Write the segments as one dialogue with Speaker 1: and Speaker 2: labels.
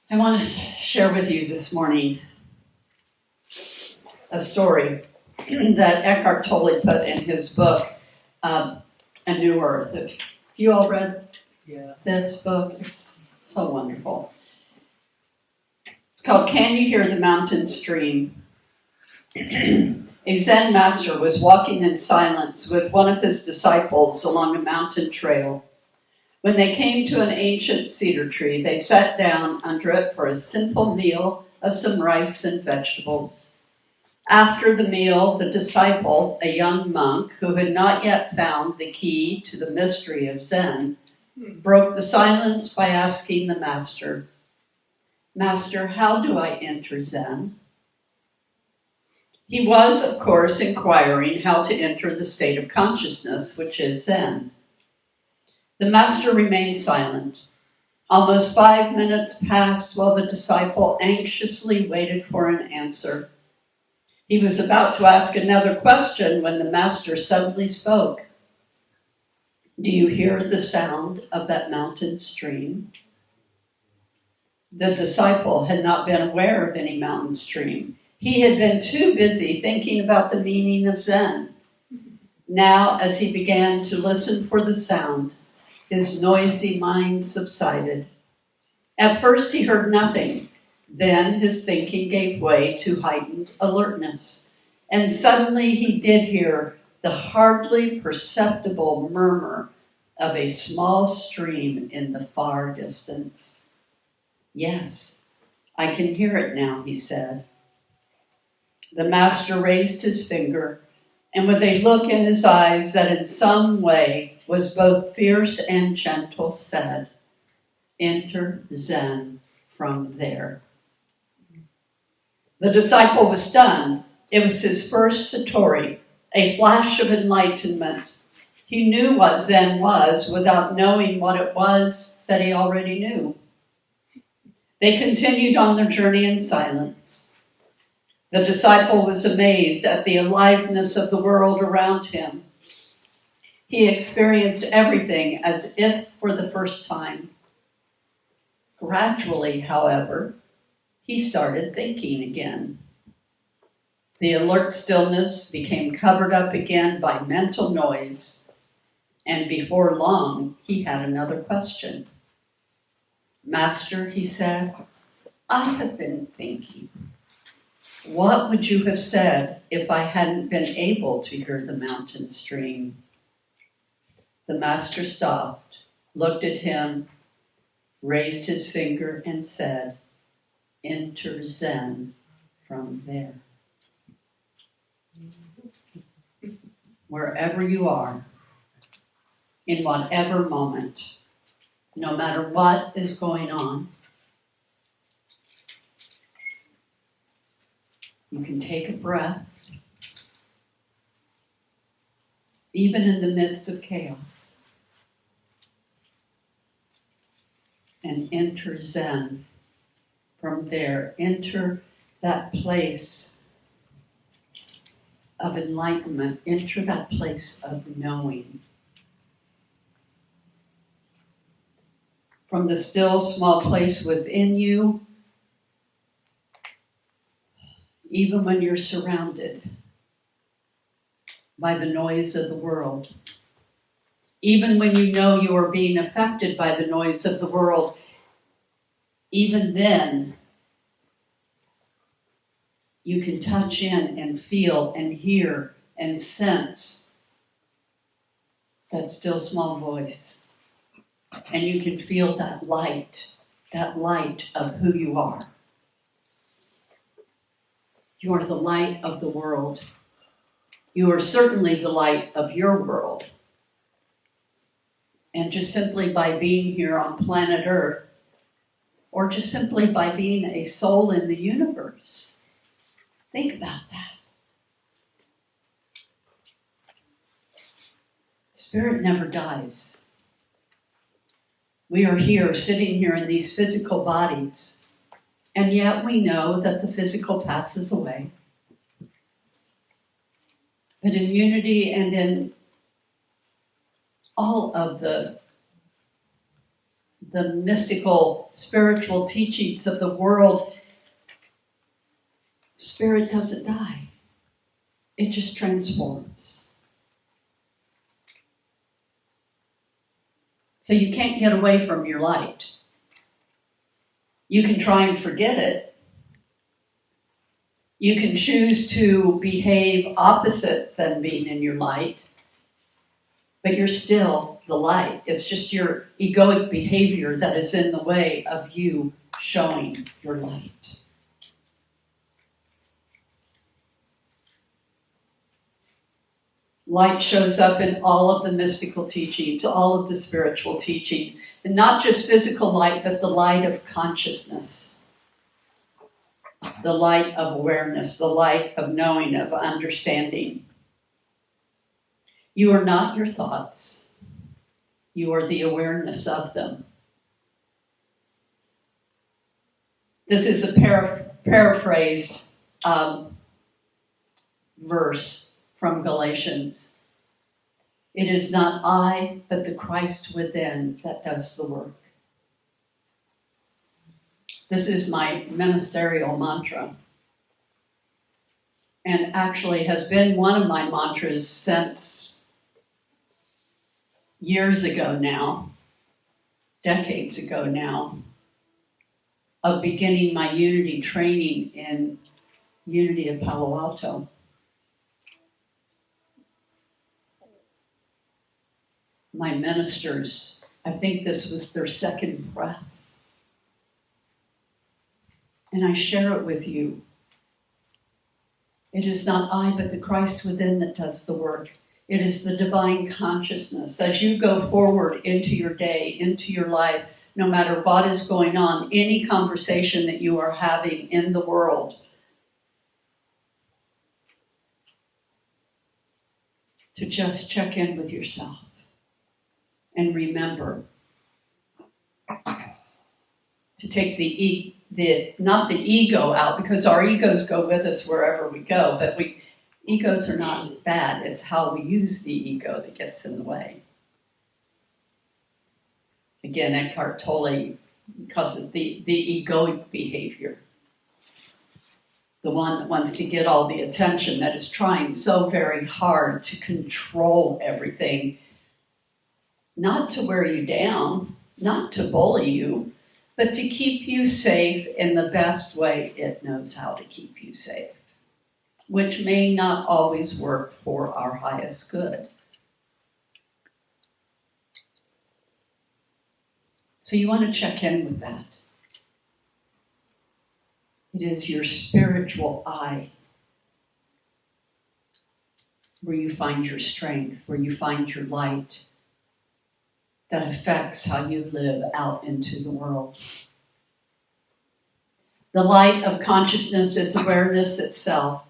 Speaker 1: I want to share with you this morning a story that Eckhart Tolle put in his book, A New Earth. Have you all read this book? It's so wonderful. It's called Can You Hear the Mountain Stream? A Zen master was walking in silence with one of his disciples along a mountain trail. When they came to an ancient cedar tree, they sat down under it for a simple meal of some rice and vegetables. After the meal, the disciple, a young monk who had not yet found the key to the mystery of Zen, broke the silence by asking the master, "Master, how do I enter Zen?" He was, of course, inquiring how to enter the state of consciousness, which is Zen. The master remained silent. Almost 5 minutes passed while the disciple anxiously waited for an answer. He was about to ask another question when the master suddenly spoke. "Do you hear the sound of that mountain stream?" The disciple had not been aware of any mountain stream. He had been too busy thinking about the meaning of Zen. Now, as he began to listen for the sound, his noisy mind subsided. At first he heard nothing. Then his thinking gave way to heightened alertness. And suddenly he did hear the hardly perceptible murmur of a small stream in the far distance. "Yes, I can hear it now," he said. The master raised his finger, and with a look in his eyes that in some way was both fierce and gentle, said, "Enter Zen from there." The disciple was stunned. It was his first satori, a flash of enlightenment. He knew what Zen was without knowing what it was that he already knew. They continued on their journey in silence. The disciple was amazed at the aliveness of the world around him. He experienced everything as if for the first time. Gradually, however, he started thinking again. The alert stillness became covered up again by mental noise, and before long, he had another question. "Master," he said, "I have been thinking. What would you have said if I hadn't been able to hear the mountain stream?" The master stopped, looked at him, raised his finger, and said, "Enter Zen from there." Wherever you are, in whatever moment, no matter what is going on, you can take a breath, even in the midst of chaos, and enter Zen from there. Enter that place of enlightenment. Enter that place of knowing. From the still small place within you, even when you're surrounded by the noise of the world, even when you know you are being affected by the noise of the world, even then, you can touch in and feel and hear and sense that still small voice. And you can feel that light of who you are. You are the light of the world. You are certainly the light of your world. And just simply by being here on planet Earth, or just simply by being a soul in the universe, think about that. Spirit never dies. We are here, sitting here in these physical bodies, and yet we know that the physical passes away. But in unity and in all of the the mystical, spiritual teachings of the world, spirit doesn't die. It just transforms. So you can't get away from your light. You can try and forget it. You can choose to behave opposite than being in your light, but you're still the light. It's just your egoic behavior that is in the way of you showing your light. Light shows up in all of the mystical teachings, all of the spiritual teachings, and not just physical light, but the light of consciousness, the light of awareness, the light of knowing, of understanding. You are not your thoughts. You are the awareness of them. This is a paraphrased verse from Galatians. It is not I, but the Christ within that does the work. This is my ministerial mantra, and actually has been one of my mantras since years ago now, decades ago now, of beginning my Unity training in Unity of Palo Alto. My ministers, I think this was their second breath. And I share it with you. It is not I, but the Christ within that does the work. It is the divine consciousness. As you go forward into your day, into your life, no matter what is going on, any conversation that you are having in the world, to just check in with yourself. And remember to take not the ego out, because our egos go with us wherever we go, but egos are not bad. It's how we use the ego that gets in the way. Again, Eckhart Tolle, because of the egoic behavior, the one that wants to get all the attention, that is trying so very hard to control everything, not to wear you down, not to bully you, but to keep you safe in the best way it knows how to keep you safe, which may not always work for our highest good. So you want to check in with that. It is your spiritual eye where you find your strength, where you find your light, that affects how you live out into the world. The light of consciousness is awareness itself.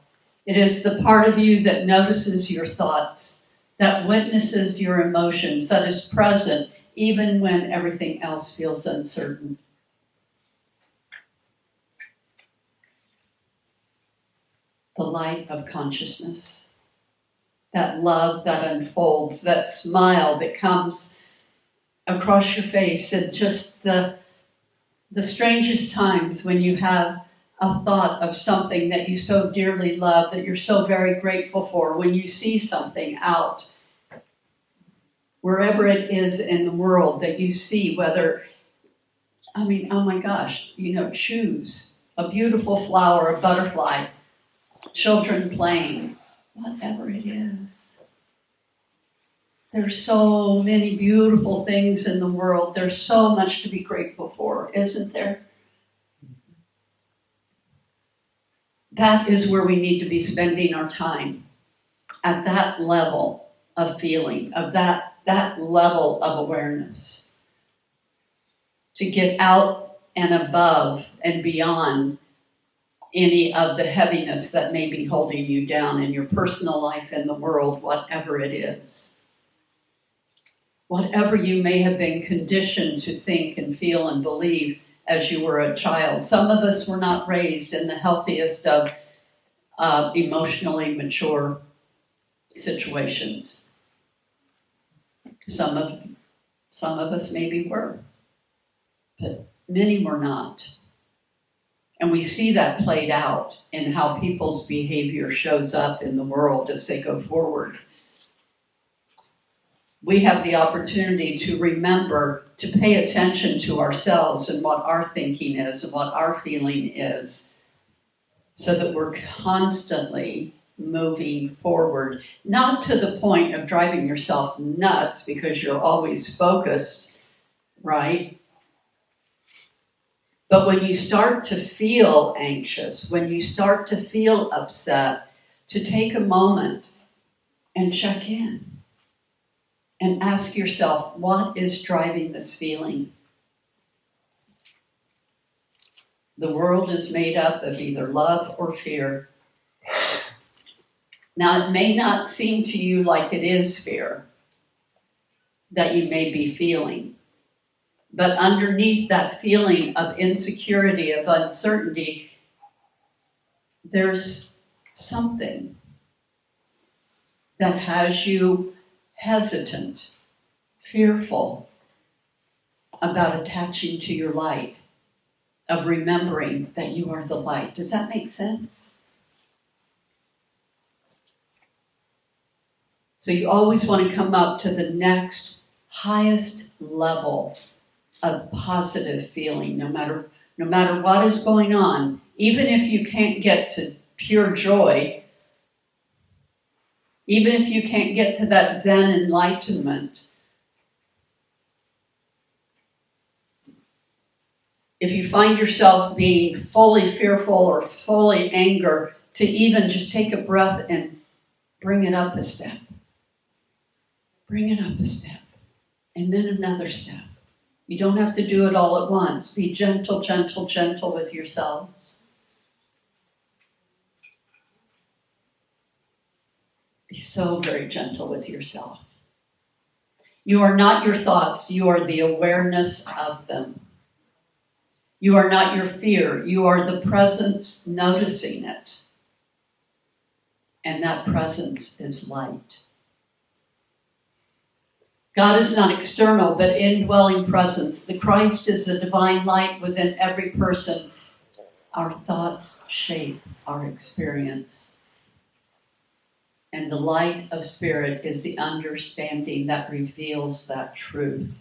Speaker 1: It is the part of you that notices your thoughts, that witnesses your emotions, that is present even when everything else feels uncertain. The light of consciousness, that love that unfolds, that smile that comes across your face, and just the strangest times when you have a thought of something that you so dearly love, that you're so very grateful for, when you see something out, wherever it is in the world that you see, whether, oh my gosh, shoes, a beautiful flower, a butterfly, children playing, whatever it is. There's so many beautiful things in the world. There's so much to be grateful for, isn't there? That is where we need to be spending our time, at that level of feeling, of that level of awareness. To get out and above and beyond any of the heaviness that may be holding you down in your personal life, in the world, whatever it is. Whatever you may have been conditioned to think and feel and believe as you were a child. Some of us were not raised in the healthiest of emotionally mature situations. Some of us maybe were. but many were not. And we see that played out in how people's behavior shows up in the world as they go forward. We have the opportunity to remember to pay attention to ourselves and what our thinking is and what our feeling is, so that we're constantly moving forward, not to the point of driving yourself nuts because you're always focused, right? But when you start to feel anxious, when you start to feel upset, to take a moment and check in and ask yourself, what is driving this feeling? The world is made up of either love or fear. Now, it may not seem to you like it is fear that you may be feeling, but underneath that feeling of insecurity, of uncertainty, there's something that has you hesitant, fearful about attaching to your light, of remembering that you are the light. Does that make sense? So you always want to come up to the next highest level of positive feeling, no matter what is going on. Even if you can't get to pure joy, even if you can't get to that Zen enlightenment, if you find yourself being fully fearful or fully angry, to even just take a breath and bring it up a step. Bring it up a step. And then another step. You don't have to do it all at once. Be gentle, gentle, gentle with yourselves. Be so very gentle with yourself. You are not your thoughts. You are the awareness of them. You are not your fear. You are the presence noticing it. And that presence is light. God is not external, but indwelling presence. The Christ is the divine light within every person. Our thoughts shape our experience. And the light of spirit is the understanding that reveals that truth.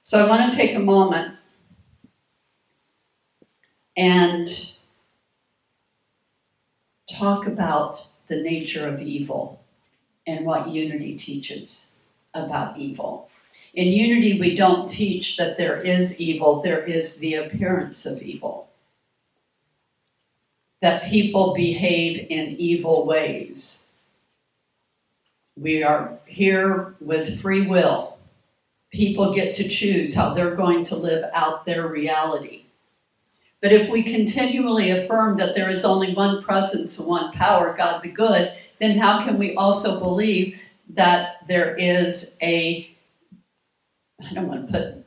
Speaker 1: So I want to take a moment and talk about the nature of evil and what Unity teaches about evil. In Unity, we don't teach that there is evil, there is the appearance of evil. That people behave in evil ways. We are here with free will. People get to choose how they're going to live out their reality. But if we continually affirm that there is only one presence and one power, God the good, then how can we also believe that there is I don't want to put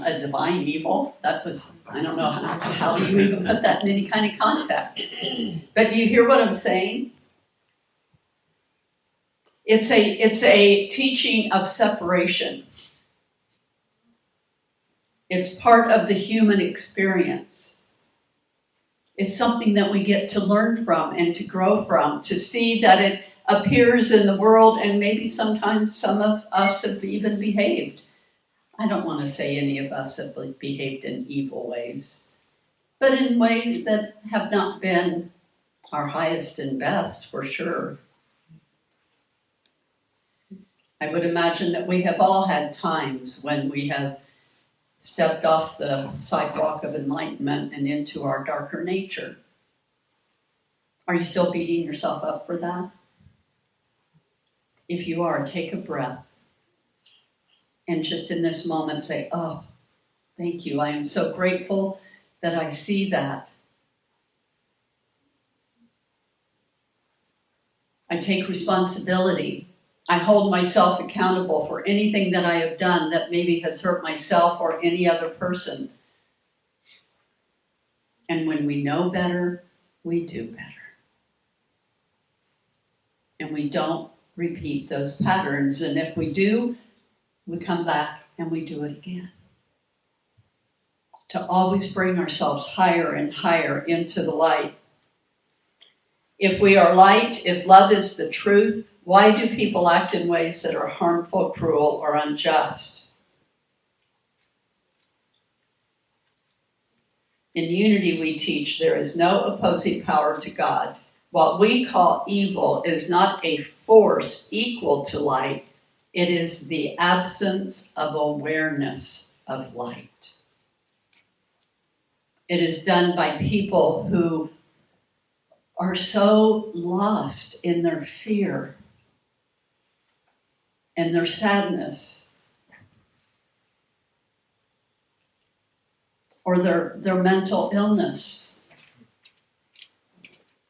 Speaker 1: a divine evil. That was, I don't know, how do you even put that in any kind of context? But you hear what I'm saying? It's a teaching of separation. It's part of the human experience. It's something that we get to learn from and to grow from, to see that it appears in the world, and maybe sometimes some of us have even behaved. I don't want to say any of us have behaved in evil ways, but in ways that have not been our highest and best, for sure. I would imagine that we have all had times when we have stepped off the sidewalk of enlightenment and into our darker nature. Are you still beating yourself up for that? If you are, take a breath. And just in this moment say, oh, thank you. I am so grateful that I see that. I take responsibility. I hold myself accountable for anything that I have done that maybe has hurt myself or any other person. And when we know better, we do better. And we don't repeat those patterns. And if we do, we come back and we do it again. to always bring ourselves higher and higher into the light. If we are light, if love is the truth, why do people act in ways that are harmful, cruel, or unjust? In Unity, we teach there is no opposing power to God. What we call evil is not a force equal to light. It is the absence of awareness of light. It is done by people who are so lost in their fear and their sadness or their mental illness.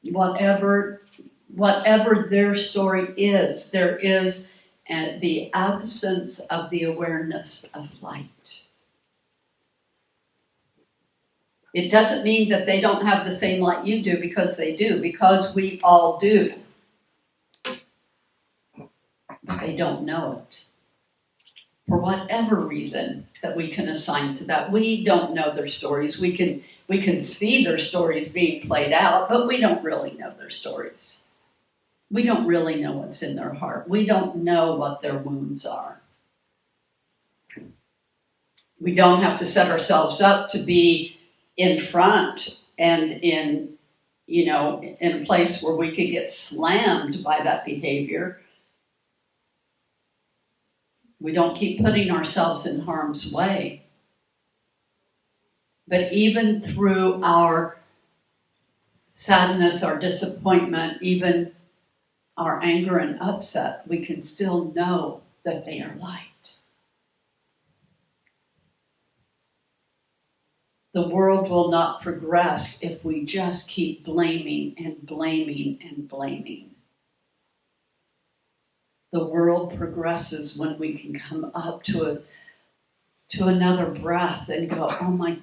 Speaker 1: Whatever their story is, there is the absence of the awareness of light. It doesn't mean that they don't have the same light you do, because they do, because we all do. But they don't know it. For whatever reason that we can assign to that. We don't know their stories. We can see their stories being played out, but we don't really know their stories. We don't really know what's in their heart. We don't know what their wounds are. We don't have to set ourselves up to be in front and in a place where we could get slammed by that behavior. We don't keep putting ourselves in harm's way. But even through our sadness, our disappointment, even our anger and upset, we can still know that they are light. The world will not progress if we just keep blaming and blaming and blaming. The world progresses when we can come up to another breath and go, oh my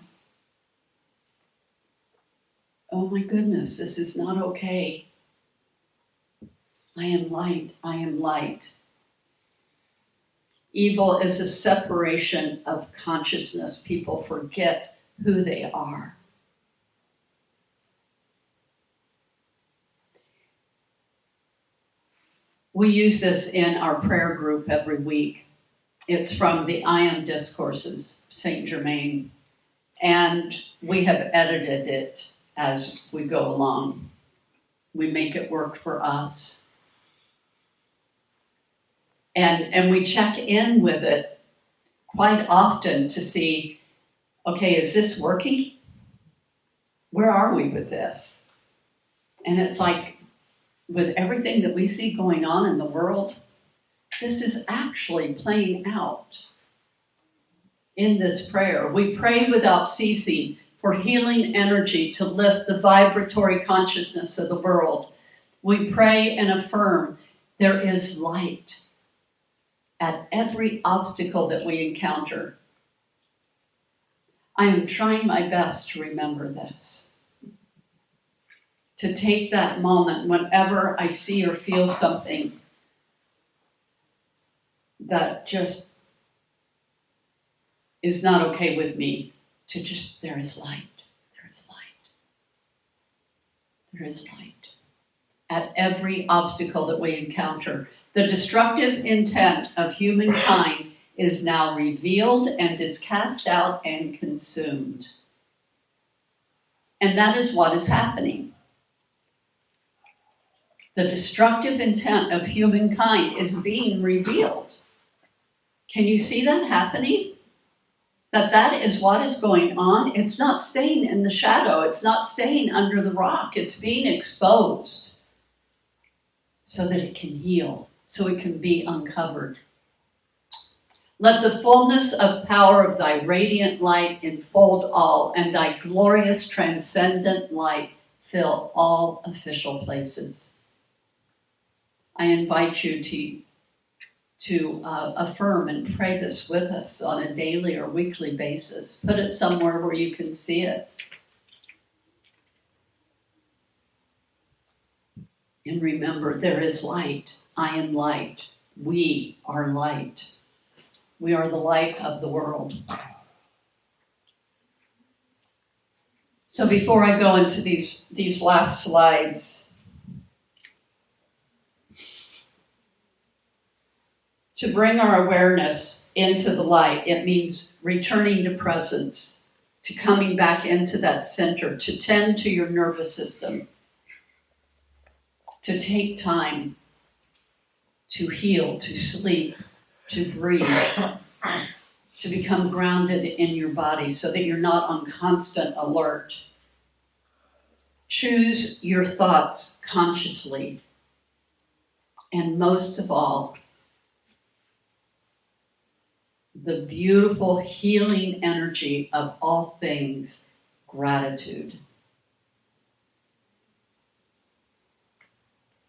Speaker 1: goodness, this is not okay. I am light, I am light. Evil is a separation of consciousness. People forget who they are. We use this in our prayer group every week. It's from the I Am Discourses, Saint Germain, and we have edited it as we go along. We make it work for us. And we check in with it quite often to see, okay, is this working? Where are we with this? And it's like, with everything that we see going on in the world, this is actually playing out in this prayer. We pray without ceasing for healing energy to lift the vibratory consciousness of the world. We pray and affirm there is light at every obstacle that we encounter. I am trying my best to remember this. To take that moment whenever I see or feel something that just is not okay with me, to just, there is light, there is light, there is light. At every obstacle that we encounter, the destructive intent of humankind is now revealed and is cast out and consumed. And that is what is happening. The destructive intent of humankind is being revealed. Can you see that happening? That is what is going on. It's not staying in the shadow. It's not staying under the rock. It's being exposed so that it can heal, so it can be uncovered. Let the fullness of power of thy radiant light enfold all, and thy glorious transcendent light fill all official places. I invite you to affirm and pray this with us on a daily or weekly basis. Put it somewhere where you can see it. And remember, there is light. I am light. We are light. We are the light of the world. So before I go into these last slides, to bring our awareness into the light, it means returning to presence, to coming back into that center, to tend to your nervous system, to take time to heal, to sleep, to breathe, to become grounded in your body so that you're not on constant alert. Choose your thoughts consciously. And most of all, the beautiful healing energy of all things, gratitude.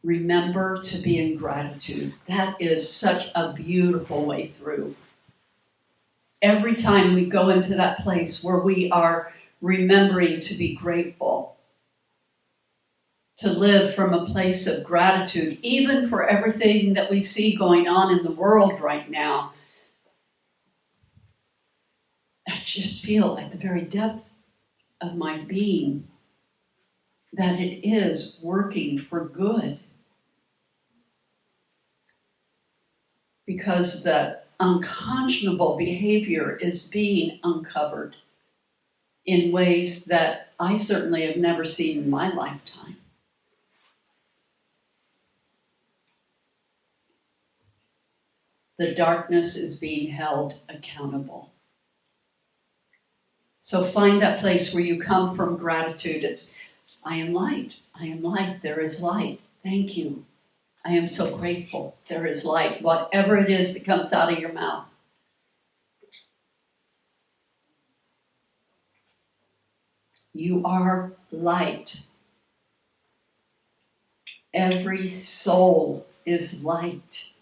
Speaker 1: Remember to be in gratitude. That is such a beautiful way through. Every time we go into that place where we are remembering to be grateful, to live from a place of gratitude, even for everything that we see going on in the world right now, I just feel at the very depth of my being that it is working for good. Because the unconscionable behavior is being uncovered in ways that I certainly have never seen in my lifetime. The darkness is being held accountable. So find that place where you come from gratitude. It's, I am light. I am light. There is light. Thank you. I am so grateful. There is light. Whatever it is that comes out of your mouth. You are light. Every soul is light.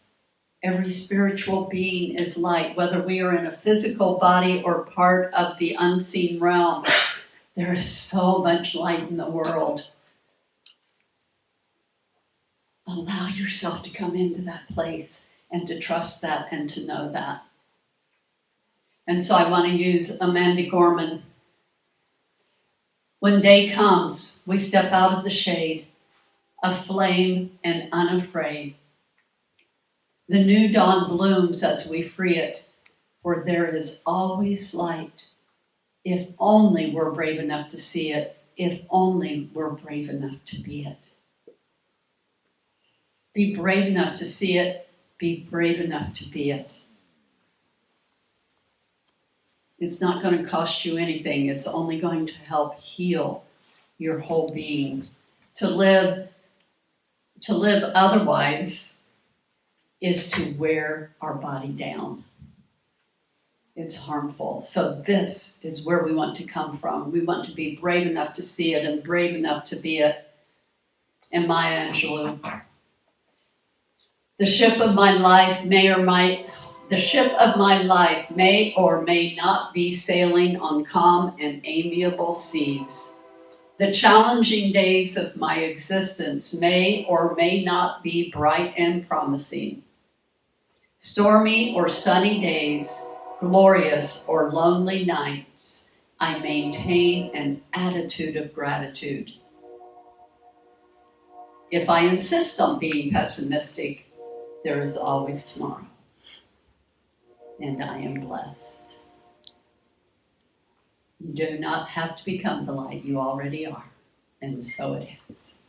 Speaker 1: Every spiritual being is light. Whether we are in a physical body or part of the unseen realm, there is so much light in the world. Allow yourself to come into that place and to trust that and to know that. And so I want to use Amanda Gorman. When day comes, we step out of the shade, aflame and unafraid. The new dawn blooms as we free it, for there is always light. If only we're brave enough to see it, if only we're brave enough to be it. Be brave enough to see it, be brave enough to be it. It's not going to cost you anything. It's only going to help heal your whole being. To live otherwise is to wear our body down. It's harmful. So this is where we want to come from. We want to be brave enough to see it and brave enough to be it. And Maya Angelou. The ship of my life may or may not be sailing on calm and amiable seas. The challenging days of my existence may or may not be bright and promising. Stormy or sunny days, glorious or lonely nights, I maintain an attitude of gratitude. If I insist on being pessimistic, there is always tomorrow. And I am blessed. You do not have to become the light, you already are. And so it is.